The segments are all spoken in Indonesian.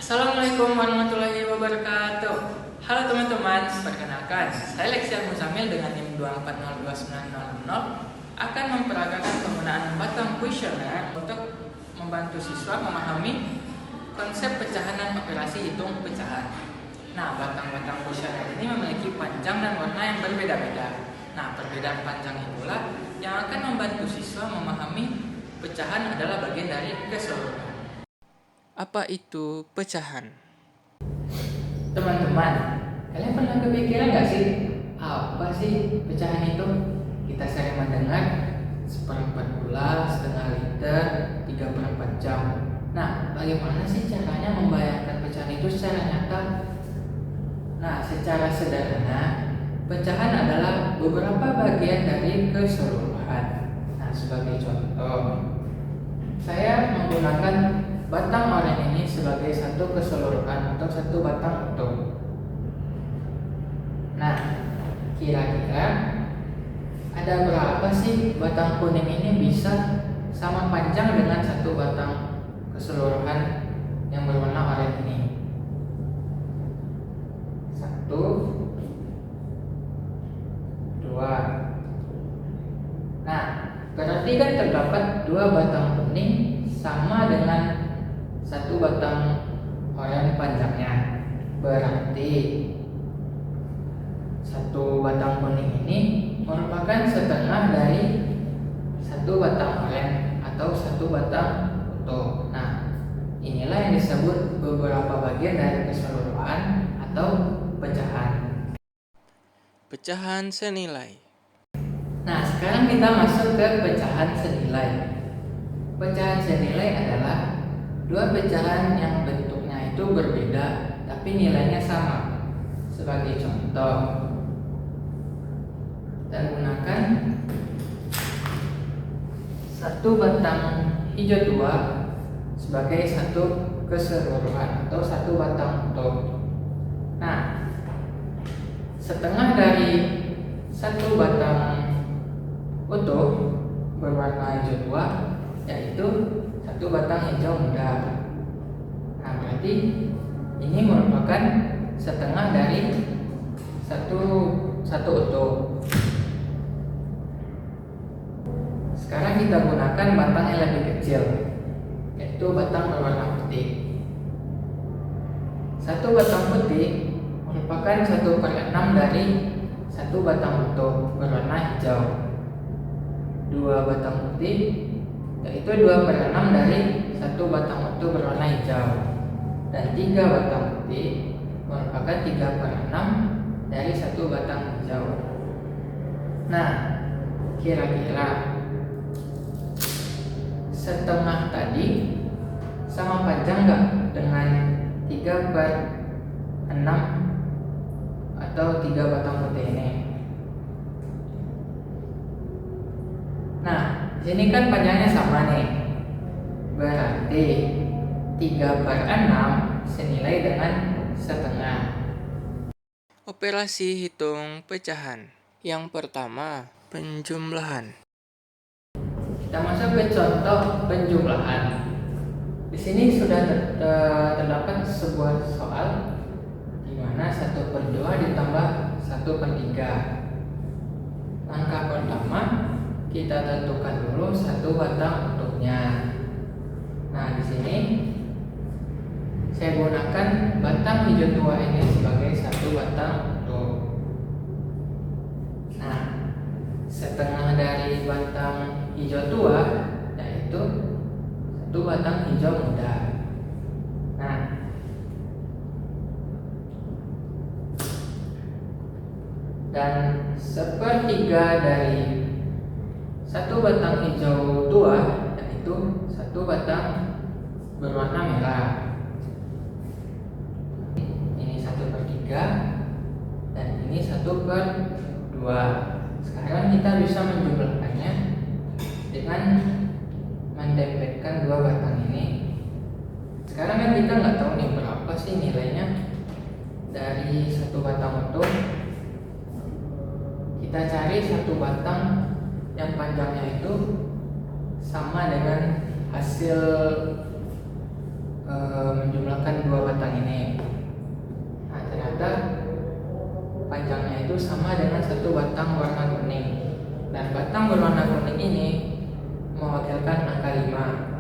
Assalamualaikum warahmatullahi wabarakatuh. Halo teman-teman, perkenalkan, saya Lexian Muzamil dengan NIM 2402900 akan memperagakan penggunaan batang kuesioner untuk membantu siswa memahami konsep pecahan dan operasi hitung pecahan. Nah, batang-batang kuesioner ini memiliki panjang dan warna yang berbeda-beda. Nah, perbedaan panjang itulah yang akan membantu siswa memahami pecahan adalah bagian dari keseluruhan. Apa itu pecahan? Teman-teman, kalian pernah kepikiran nggak sih apa sih pecahan itu? Kita sering mendengar seperempat gula, setengah liter, 3/4 jam. Nah, bagaimana sih caranya membayangkan pecahan itu secara nyata? Nah, secara sederhana, pecahan adalah beberapa bagian dari keseluruhan. Nah, sebagai contoh, saya menggunakan batang oranye ini sebagai satu keseluruhan atau satu batang utuh. Nah, kira-kira ada berapa sih batang kuning ini bisa sama panjang dengan satu batang keseluruhan yang berwarna oranye ini? Satu, dua. Nah, berarti kan terdapat dua batang kuning sama dengan satu batang oranye panjangnya. Berarti satu batang kuning ini merupakan setengah dari satu batang oranye atau satu batang utuh. Nah, inilah yang disebut beberapa bagian dari keseluruhan atau pecahan. Pecahan senilai. Nah, sekarang kita masuk ke pecahan senilai. Pecahan senilai adalah dua pecahan yang bentuknya itu berbeda tapi nilainya sama. Sebagai contoh, kita gunakan satu batang hijau tua sebagai satu keseluruhan atau satu batang utuh. Nah, setengah dari satu batang utuh berwarna hijau tua yaitu satu batang hijau muda. Nah, berarti ini merupakan setengah dari satu utuh. Sekarang kita gunakan batang yang lebih kecil, yaitu batang berwarna putih. Satu batang putih merupakan 1/6 dari satu batang utuh berwarna hijau. Dua batang putih yaitu 2/6 dari satu batang utuh berwarna hijau, dan 3 batang putih merupakan 3/6 dari satu batang hijau. Nah, kira-kira setengah tadi sama panjang nggak dengan 3/6 atau 3 batang putih ini? Nah, di sini kan panjangnya sama nih. Berarti 3/6 senilai dengan setengah. Operasi hitung pecahan. Yang pertama, penjumlahan. Kita masuk ke contoh penjumlahan. Di sini sudah terdapat sebuah soal di mana 1/2 ditambah 1/3. Langkah pertama, kita tentukan dulu satu batang utuhnya. Nah, di sini saya gunakan batang hijau tua ini sebagai satu batang utuh. Nah, setengah dari batang hijau tua yaitu satu batang hijau muda. Nah, dan 1/3 dari satu batang hijau tua yaitu satu batang berwarna merah. Ini 1/3 dan ini 1/2. Sekarang kita bisa menjumlahkannya dengan mendepletkan dua batang ini. Sekarang kan kita nggak tahu nih berapa sih nilainya dari satu batang utuh. Kita cari satu batang yang panjangnya itu sama dengan hasil menjumlahkan dua batang sama dengan satu batang warna kuning. Dan batang berwarna kuning ini mewakilkan angka 5.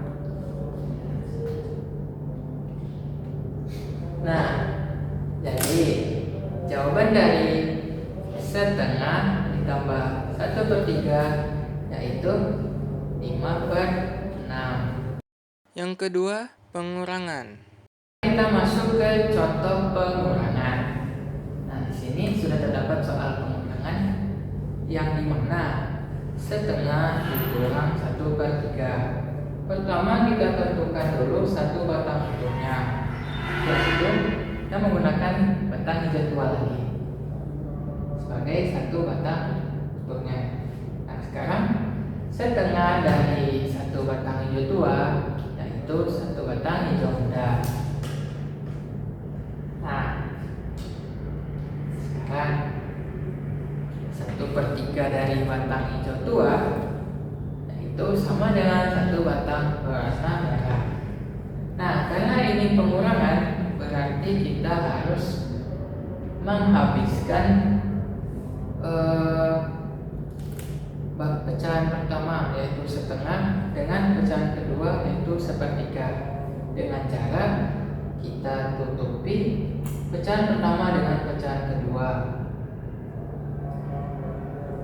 Nah, jadi jawaban dari setengah ditambah 1/3 yaitu 5/6. Yang kedua, pengurangan. Kita masuk ke contoh pengurangan. Nah, di sini sudah terdapat soal pengurangan yang dimana setengah dikurang 1/3. Pertama kita tentukan dulu satu batang utuhnya. Yaitu kita menggunakan batang hijau tua lagi sebagai satu batang utuhnya. Nah, sekarang setengah dari satu batang hijau tua yaitu satu batang hijau muda. Nah, sekarang 1/3 dari batang hijau tua yaitu sama dengan satu batang berwarna merah. Nah, karena ini pengurangan, berarti kita harus menghabiskan pecahan pertama yaitu setengah dengan pecahan kedua yaitu 1/3 dengan cara kita tutupi pecahan pertama dengan pecahan kedua.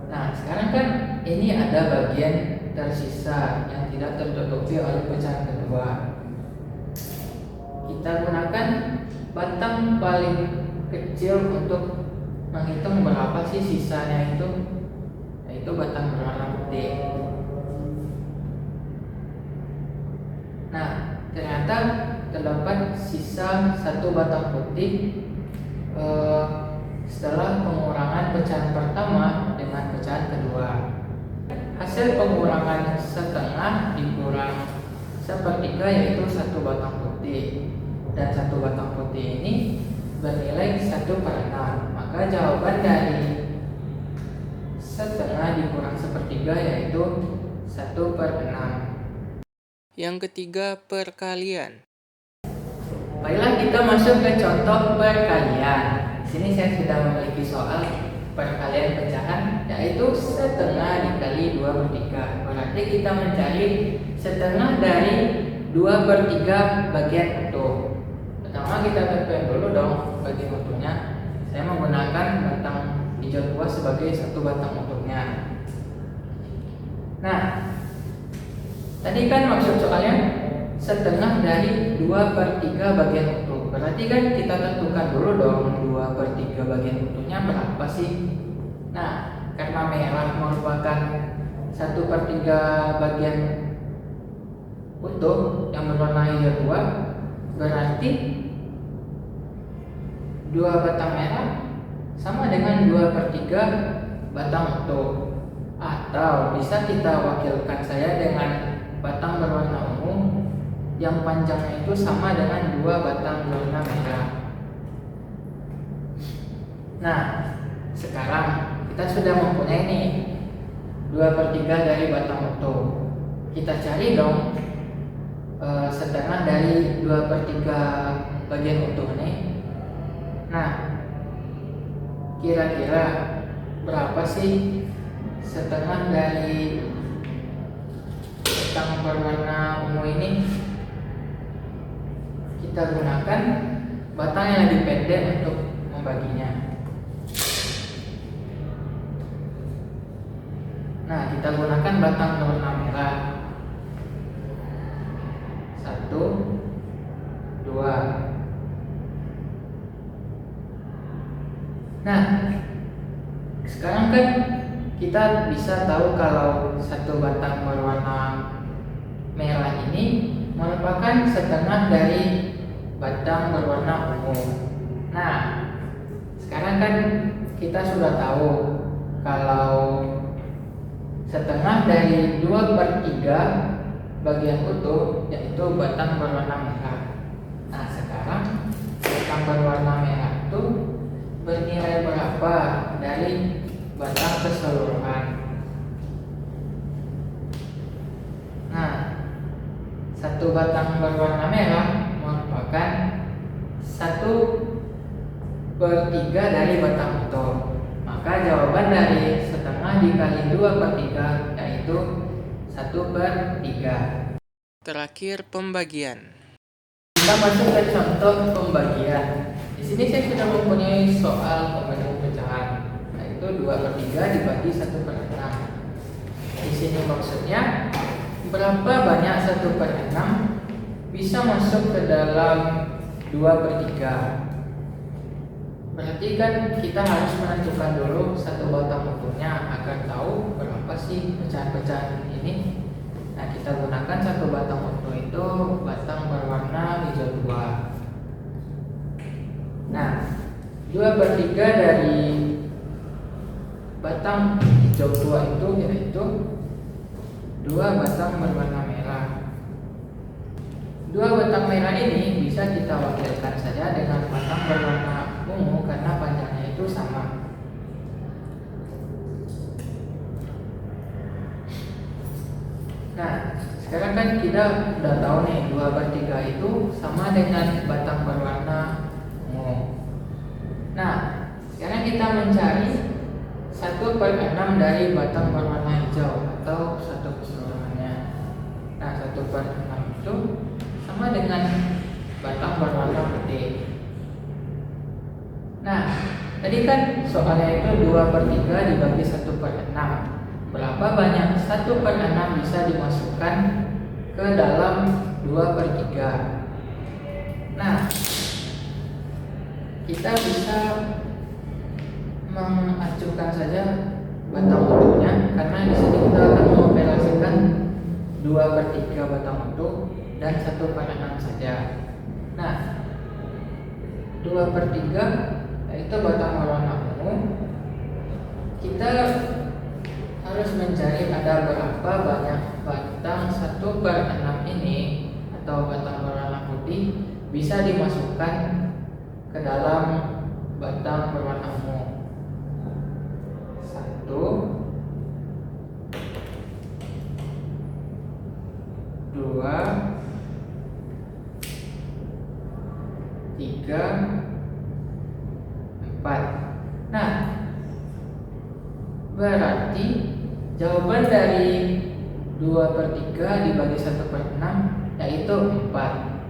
Nah, sekarang kan ini ada bagian tersisa yang tidak tertutupi oleh pecahan kedua. Kita gunakan batang paling kecil untuk menghitung berapa sih sisanya itu, yaitu batang berwarna putih. Nah, ternyata terdapat sisa satu batang putih setelah pengurangan pecahan pertama dengan pecahan kedua. Hasil pengurangan setengah dikurang 1/3 yaitu satu batang putih, dan satu batang putih ini bernilai 1/6. Maka jawaban dari setengah dikurang 1/3 yaitu 1/6. Yang ketiga, perkalian. Baiklah, kita masuk ke contoh perkalian. Di sini saya sudah memiliki soal perkalian pecahan yaitu setengah dikali 2/3. Berarti kita mencari setengah dari 2/3 bagian utuh. Pertama kita tentukan dulu dong bagian utuhnya. Saya menggunakan batang hijau tua sebagai satu batang utuhnya. Nah, tadi kan maksud soalnya setengah dari 2/3 bagian utuh. Berarti kan kita tentukan dulu dong 2/3 bagian utuhnya berapa sih? Nah, karena merah merupakan 1/3 bagian utuh yang berwarna hijau tua, berarti 2 batang merah sama dengan 2/3 batang utuh. Atau bisa kita wakilkan saya dengan batang berwarna ungu yang panjangnya itu sama dengan 2 batang berwarna merah. Nah, sekarang kita sudah mempunyai nih 2/3 dari batang utuh. Kita cari dong setengah dari 2/3 bagian utuh ini. Nah, kira-kira berapa sih setengah dari batang berwarna ungu ini? Kita gunakan batang yang lebih pendek untuk membaginya. Nah, kita gunakan batang berwarna merah. 1, 2. Nah, sekarang kan kita bisa tahu kalau satu batang berwarna merah ini merupakan setengah dari batang berwarna ungu. Nah, sekarang kan kita sudah tahu kalau setengah dari 2/3 bagian utuh yaitu batang berwarna merah. Nah, sekarang batang berwarna merah itu bernilai berapa dari batang keseluruhan? Nah, satu batang berwarna merah merupakan 1/3 dari batang utuh. Maka Maka jawaban dari setengah dikali 2/3 yaitu 1/3. Terakhir, pembagian. Kita masuk ke contoh pembagian. Di sini saya sudah mempunyai soal pembagian pecahan, yaitu 2/3 dibagi 1/6. Di sini maksudnya berapa banyak 1/6 bisa masuk ke dalam 2/3. Berarti kan kita harus menentukan dulu satu batang utuhnya agar tahu berapa sih pecahan-pecahan ini. Nah, kita gunakan satu batang utuh itu batang berwarna hijau tua. Nah, 2/3 dari batang hijau tua itu yaitu 2 batang berwarna merah. 2 batang merah ini bisa kita wakilkan saja dengan batang berwarna ungu karena panjangnya itu sama. Nah, sekarang kan kita udah tahu nih 2/3 itu sama dengan batang berwarna ungu. Nah, sekarang kita mencari 1/6 dari batang berwarna hijau atau satu keseluruhannya. Nah, 1/6 itu sama dengan batang berwarna putih. Nah, tadi kan soalnya itu 2/3 dibagi 1/6. Berapa banyak 1/6 bisa dimasukkan ke dalam 2/3? Nah, kita bisa mengacuhkan saja batang utuhnya karena di sini kita akan mengoperasikan 2/3 batang utuh dan 1/6 saja. Nah, 2/3 yaitu batang berwarna ungu. Kita harus mencari ada berapa banyak batang 1/6 ini atau batang berwarna putih bisa dimasukkan ke dalam batang berwarna ungu. 1, 2, 3, 4. Nah, berarti jawaban dari 2/3 dibagi 1/6 yaitu 4.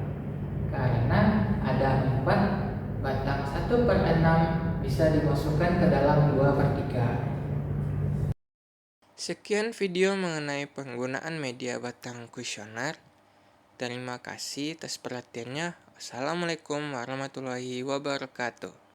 Karena ada 4 batang 1/6 bisa dimasukkan ke dalam 2/3. Sekian video mengenai penggunaan media batang kuesioner. Terima kasih atas perhatiannya. Wassalamualaikum warahmatullahi wabarakatuh.